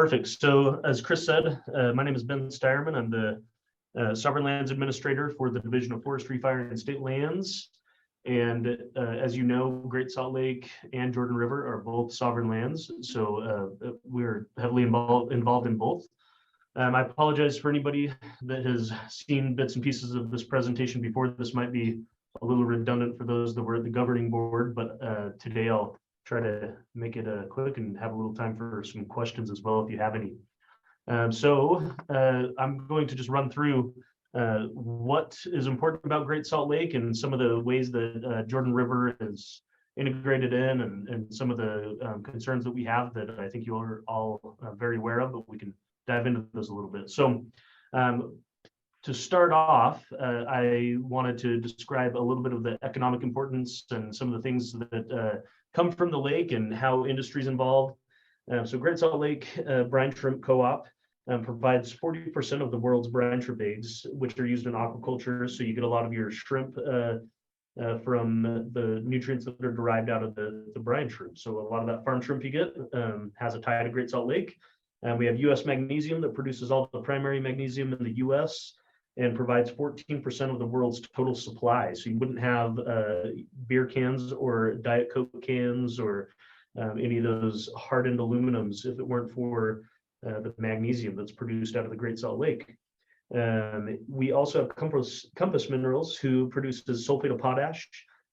Perfect. So as Chris said, my name is Ben Stireman. I'm the Sovereign Lands Administrator for the Division of Forestry, Fire, and State Lands. And as you know, Great Salt Lake and Jordan River are both sovereign lands. So we're heavily involved in both. I apologize for anybody that has seen bits and pieces of this presentation before. This might be a little redundant for those that were at the governing board, but today I'll try to make it quick and have a little time for some questions as well if you have any. I'm going to just run through what is important about Great Salt Lake and some of the ways that Jordan River is integrated in, and some of the concerns that we have that I think you are all very aware of, but we can dive into those a little bit. So to start off, I wanted to describe a little bit of the economic importance and some of the things that come from the lake and how industry is involved. So Great Salt Lake Brine Shrimp Co-op provides 40% of the world's brine shrimp eggs, which are used in aquaculture. So you get a lot of your shrimp from the nutrients that are derived out of the brine shrimp. So a lot of that farm shrimp you get has a tie to Great Salt Lake. We have U.S. Magnesium that produces all the primary magnesium in the U.S. and provides 14% of the world's total supply. So you wouldn't have beer cans or Diet Coke cans or any of those hardened aluminums if it weren't for the magnesium that's produced out of the Great Salt Lake. We also have Compass Minerals, who produces sulfate of potash.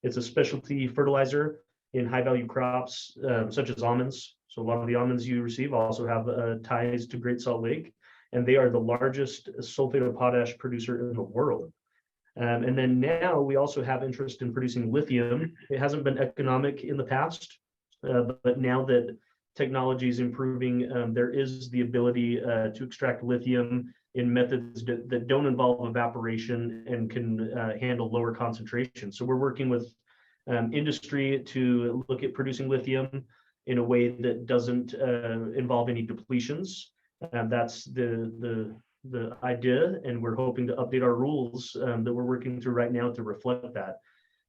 It's a specialty fertilizer in high-value crops such as almonds. So a lot of the almonds you receive also have ties to Great Salt Lake, and they are the largest sulfate of potash producer in the world. And then now we also have interest in producing lithium. It hasn't been economic in the past, but now that technology is improving, there is the ability to extract lithium in methods that don't involve evaporation and can handle lower concentration. So we're working with industry to look at producing lithium in a way that doesn't involve any depletions. That's the idea, and we're hoping to update our rules that we're working through right now to reflect that.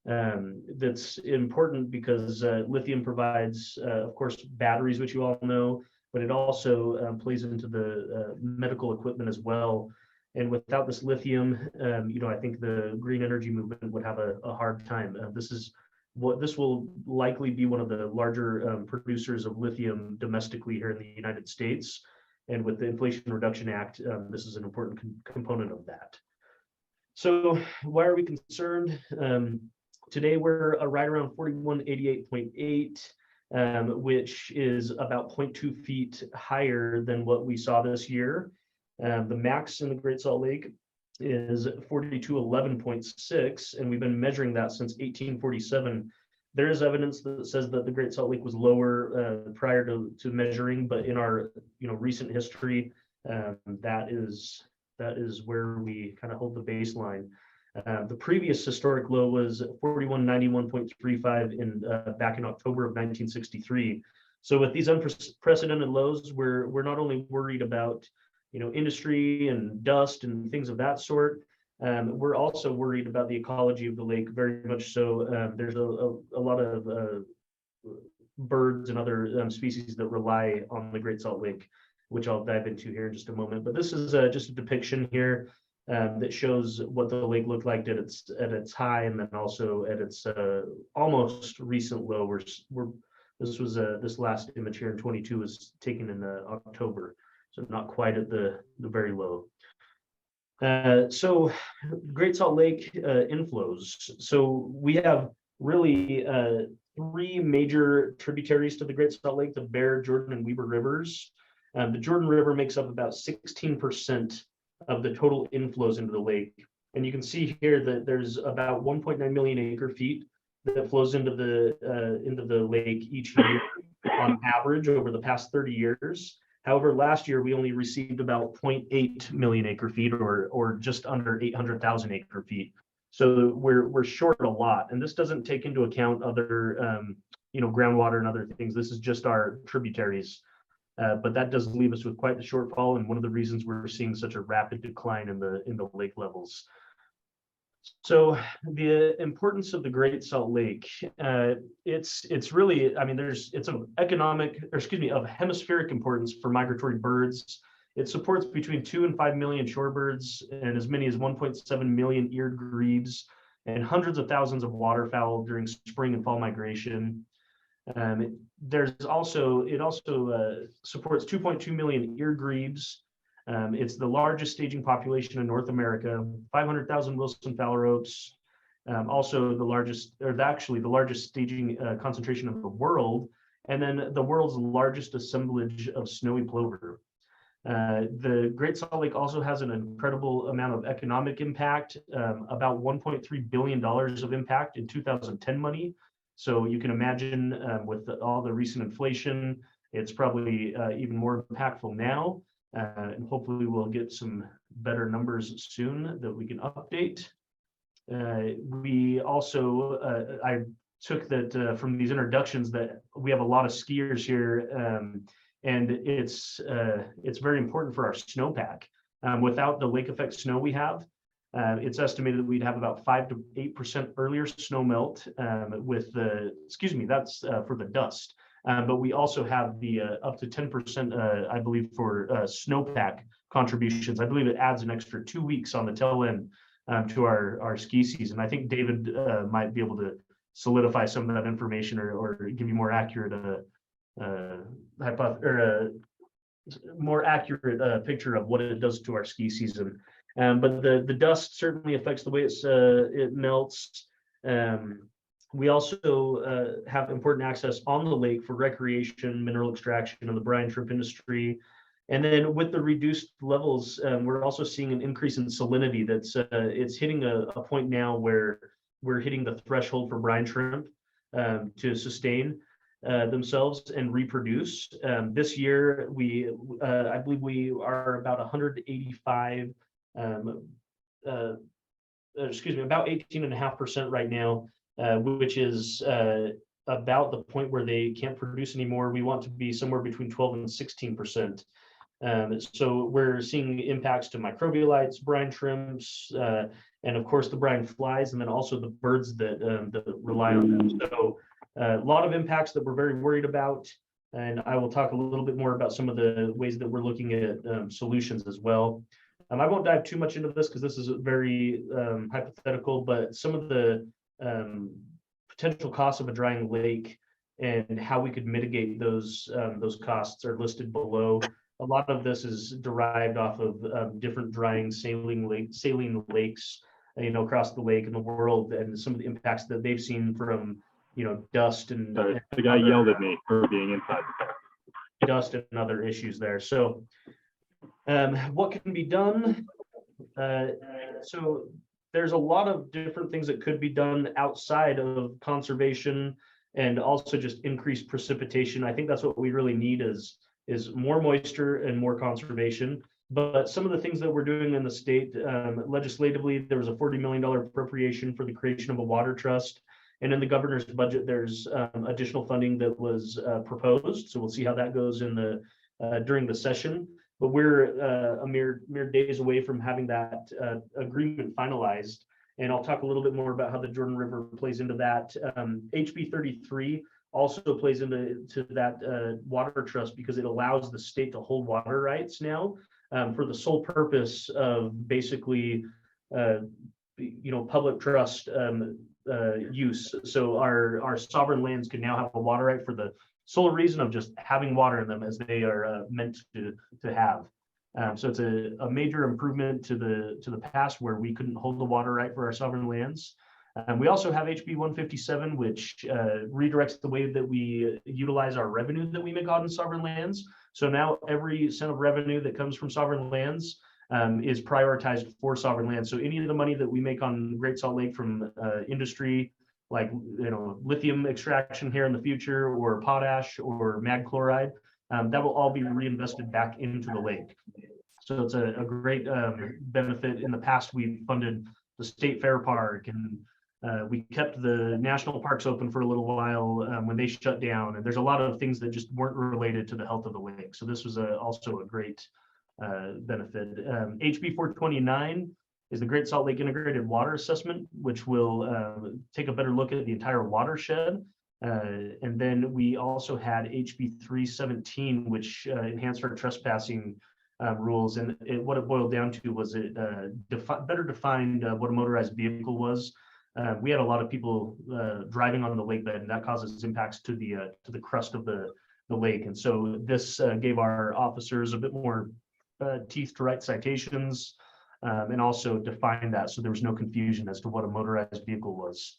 That's important because lithium provides, of course, batteries, which you all know, but it also plays into the medical equipment as well. And without this lithium, I think the green energy movement would have a hard time. This will likely be one of the larger producers of lithium domestically here in the United States. And with the Inflation Reduction Act, this is an important component of that. So why are we concerned? Today we're right around 4188.8, which is about 0.2 feet higher than what we saw this year. The max in the Great Salt Lake is 4211.6, and we've been measuring that since 1847. There is evidence that says that the Great Salt Lake was lower prior to measuring, but in our recent history, that is where we kind of hold the baseline. The previous historic low was 4191.35 back in October of 1963. So with these unprecedented lows, we're not only worried about industry and dust and things of that sort. We're also worried about the ecology of the lake, very much so. There's a lot of birds and other species that rely on the Great Salt Lake, which I'll dive into here in just a moment. But this is just a depiction here that shows what the lake looked like at its high, and then also at its almost recent low. This last image here in 22 was taken in October, so not quite at the very low. So Great Salt Lake inflows. So we have really three major tributaries to the Great Salt Lake: the Bear, Jordan, and Weber rivers. The Jordan River makes up about 16% of the total inflows into the lake. And you can see here that there's about 1.9 million acre feet that flows into the lake each year on average over the past 30 years. However, last year we only received about 0.8 million acre feet, or just under 800,000 acre feet. So we're short a lot, and this doesn't take into account other groundwater and other things. This is just our tributaries. But that does leave us with quite the shortfall, and one of the reasons we're seeing such a rapid decline in the lake levels. So the importance of the Great Salt Lake, it's really, I mean, it's of economic, or excuse me, of hemispheric importance for migratory birds. It supports between 2 and 5 million shorebirds and as many as 1.7 million eared grebes and hundreds of thousands of waterfowl during spring and fall migration. It also supports 2.2 million ear grebes. It's the largest staging population in North America, 500,000 Wilson phalaropes, also actually the largest staging concentration of the world, and then the world's largest assemblage of snowy plover. The Great Salt Lake also has an incredible amount of economic impact, about $1.3 billion of impact in 2010 money. So you can imagine with all the recent inflation, it's probably even more impactful now. And hopefully we'll get some better numbers soon that we can update. I took that from these introductions that we have a lot of skiers here, and it's very important for our snowpack. Without the lake effect snow we have, it's estimated that we'd have about 5 to 8% earlier snow melt that's for the dust. But we also have the up to 10%, I believe, for snowpack contributions. I believe it adds an extra 2 weeks on the tail end to our ski season. I think David might be able to solidify some of that information or give you more accurate picture of what it does to our ski season. But the dust certainly affects the way it melts. We also have important access on the lake for recreation, mineral extraction, and the brine shrimp industry. And then with the reduced levels, we're also seeing an increase in salinity. It's hitting a point now where we're hitting the threshold for brine shrimp to sustain themselves and reproduce. This year, I believe we are about 185, about 18.5% right now, which is about the point where they can't produce anymore. We want to be somewhere between 12 and 16%. So we're seeing impacts to microbialites, brine shrimps, and of course the brine flies, and then also the birds that rely on them. So a lot of impacts that we're very worried about, and I will talk a little bit more about some of the ways that we're looking at solutions as well. I won't dive too much into this because this is very hypothetical, but some of the potential costs of a drying lake and how we could mitigate those costs are listed below. A lot of this is derived off of different drying saline lakes, across the lake and the world, and some of the impacts that they've seen from, dust and the guy yelled at me for being inside the car. Dust and other issues there. So, what can be done? So there's a lot of different things that could be done outside of conservation and also just increased precipitation. I think that's what we really need is more moisture and more conservation. But some of the things that we're doing in the state legislatively, there was a $40 million appropriation for the creation of a water trust. And in the governor's budget, there's additional funding that was proposed. So we'll see how that goes during the session. But we're a mere days away from having that agreement finalized. And I'll talk a little bit more about how the Jordan River plays into that. HB 33 also plays into that water trust because it allows the state to hold water rights now for the sole purpose of basically, public trust use. So our sovereign lands can now have a water right for the sole reason of just having water in them as they are meant to have. So it's a major improvement to the past where we couldn't hold the water right for our sovereign lands. We also have HB 157, which redirects the way that we utilize our revenue that we make on sovereign lands. So now every cent of revenue that comes from sovereign lands is prioritized for sovereign lands. So any of the money that we make on Great Salt Lake from industry, like lithium extraction here in the future, or potash or mag chloride, that will all be reinvested back into the lake. So it's a great benefit. In the past, we funded the State Fair Park, and we kept the national parks open for a little while when they shut down. And there's a lot of things that just weren't related to the health of the lake. So this was also a great benefit. HB 429 is the Great Salt Lake Integrated Water Assessment, which will take a better look at the entire watershed. And then we also had HB 317, which enhanced our trespassing rules. And what it boiled down to was it better defined what a motorized vehicle was. We had a lot of people driving on the lake bed, and that causes impacts to the crust of the lake. And so this gave our officers a bit more teeth to write citations, and also defined that so there was no confusion as to what a motorized vehicle was.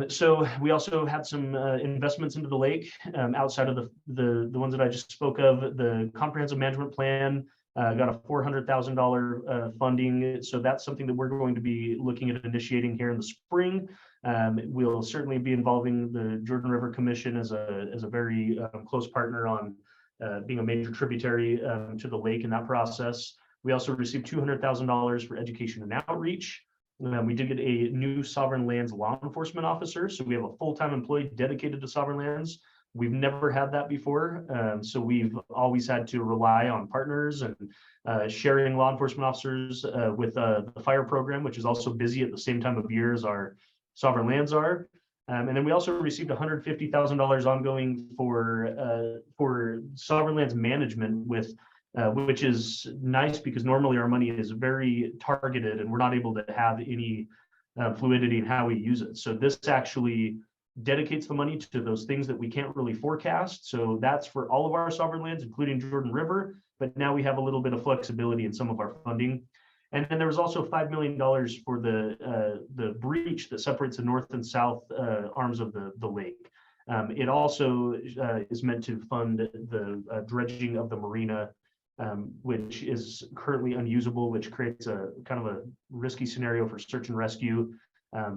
So we also had some investments into the lake outside of the ones that I just spoke of. The comprehensive management plan got a $400,000 funding. So that's something that we're going to be looking at initiating here in the spring. We'll certainly be involving the Jordan River Commission as a very close partner on being a major tributary to the lake in that process. We also received $200,000 for education and outreach. We did get a new sovereign lands law enforcement officer. So we have a full-time employee dedicated to sovereign lands. We've never had that before. So we've always had to rely on partners and sharing law enforcement officers with the fire program, which is also busy at the same time of year as our sovereign lands are. And then we also received $150,000 ongoing for sovereign lands management with which is nice because normally our money is very targeted and we're not able to have any fluidity in how we use it. So this actually dedicates the money to those things that we can't really forecast. So that's for all of our sovereign lands, including Jordan River, but now we have a little bit of flexibility in some of our funding. And then there was also $5 million for the breach that separates the north and south arms of the lake. It also is meant to fund the dredging of the marina, which is currently unusable, which creates a kind of a risky scenario for search and rescue.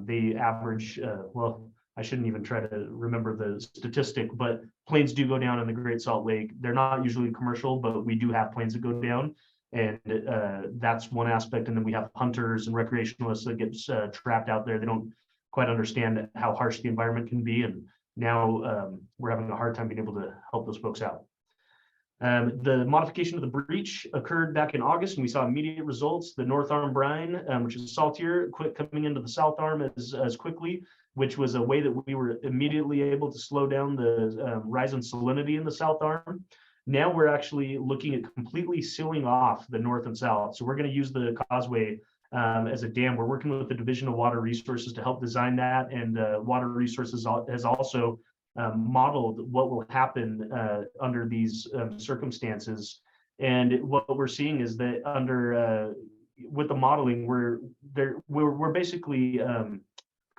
They average, well, I shouldn't even try to remember the statistic, but planes do go down in the Great Salt Lake. They're not usually commercial, but we do have planes that go down. And that's one aspect. And then we have hunters and recreationalists that get trapped out there. They don't quite understand how harsh the environment can be. And now we're having a hard time being able to help those folks out. The modification of the breach occurred back in August, and we saw immediate results. The north arm brine, which is saltier, quit coming into the south arm as quickly, which was a way that we were immediately able to slow down the rise in salinity in the south arm. Now we're actually looking at completely sealing off the north and south. So we're going to use the causeway as a dam. We're working with the Division of Water Resources to help design that, and Water Resources has also modeled what will happen under these circumstances. And what we're seeing is that under with the modeling, we're basically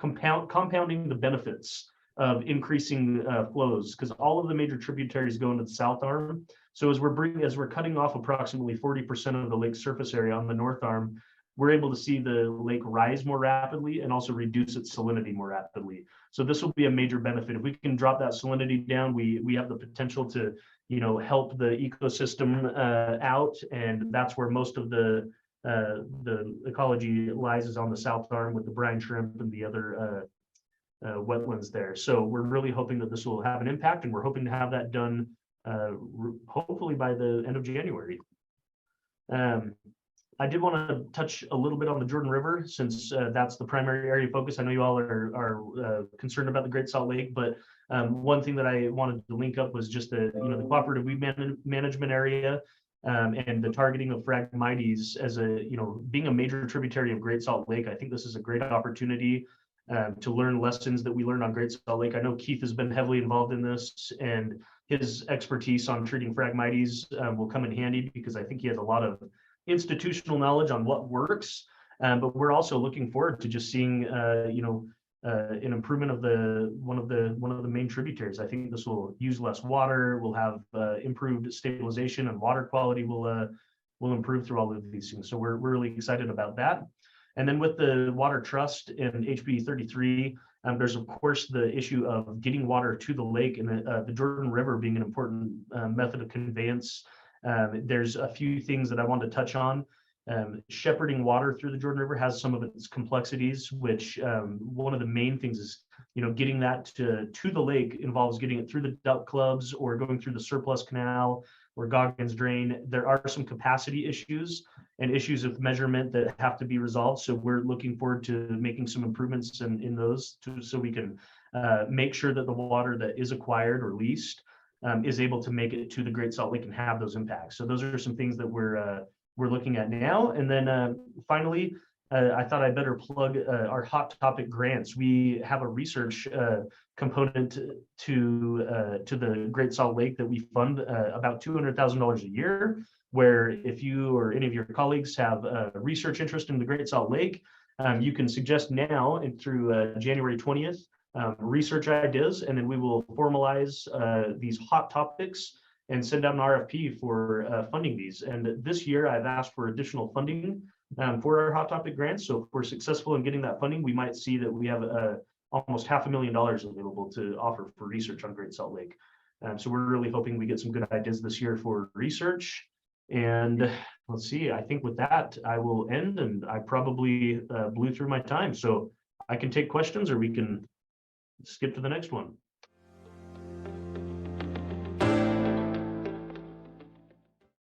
compounding the benefits of increasing flows, because all of the major tributaries go into the south arm. So as we're cutting off approximately 40% of the lake surface area on the north arm, we're able to see the lake rise more rapidly and also reduce its salinity more rapidly. So this will be a major benefit. If we can drop that salinity down, we have the potential to, help the ecosystem out, and that's where most of the ecology lies, is on the south arm with the brine shrimp and the other wetlands there. So we're really hoping that this will have an impact, and we're hoping to have that done hopefully by the end of January. I did want to touch a little bit on the Jordan River, since that's the primary area of focus. I know you all are concerned about the Great Salt Lake, but one thing that I wanted to link up was just the cooperative weed management area, and the targeting of Phragmites as being a major tributary of Great Salt Lake. I think this is a great opportunity to learn lessons that we learned on Great Salt Lake. I know Keith has been heavily involved in this, and his expertise on treating Phragmites will come in handy, because I think he has a lot of institutional knowledge on what works. But we're also looking forward to just seeing an improvement of one of the main tributaries. I think this will use less water. We'll have improved stabilization, and water quality will improve through all of these things. So we're really excited about that. And then with the water trust in HB 33, there's of course the issue of getting water to the lake, and the Jordan River being an important method of conveyance. There's a few things that I want to touch on. Shepherding water through the Jordan River has some of its complexities, which one of the main things is, getting that to the lake involves getting it through the duck clubs, or going through the surplus canal or Goggins drain. There are some capacity issues, and issues of measurement that have to be resolved. So we're looking forward to making some improvements in those so we can make sure that the water that is acquired or leased is able to make it to the Great Salt Lake and have those impacts. So those are some things that we're looking at now. And then finally, I thought I'd better plug our hot topic grants. We have a research component to the Great Salt Lake that we fund about $200,000 a year, where if you or any of your colleagues have research interest in the Great Salt Lake, you can suggest now and through January 20th, research ideas, and then we will formalize these hot topics and send out an RFP for funding these. And this year I've asked for additional funding for our hot topic grants. So if we're successful in getting that funding, we might see that we have almost $500,000 available to offer for research on Great Salt Lake. So we're really hoping we get some good ideas this year for research. And let's see, I think with that, I will end, and I probably blew through my time. So I can take questions, or we can skip to the next one.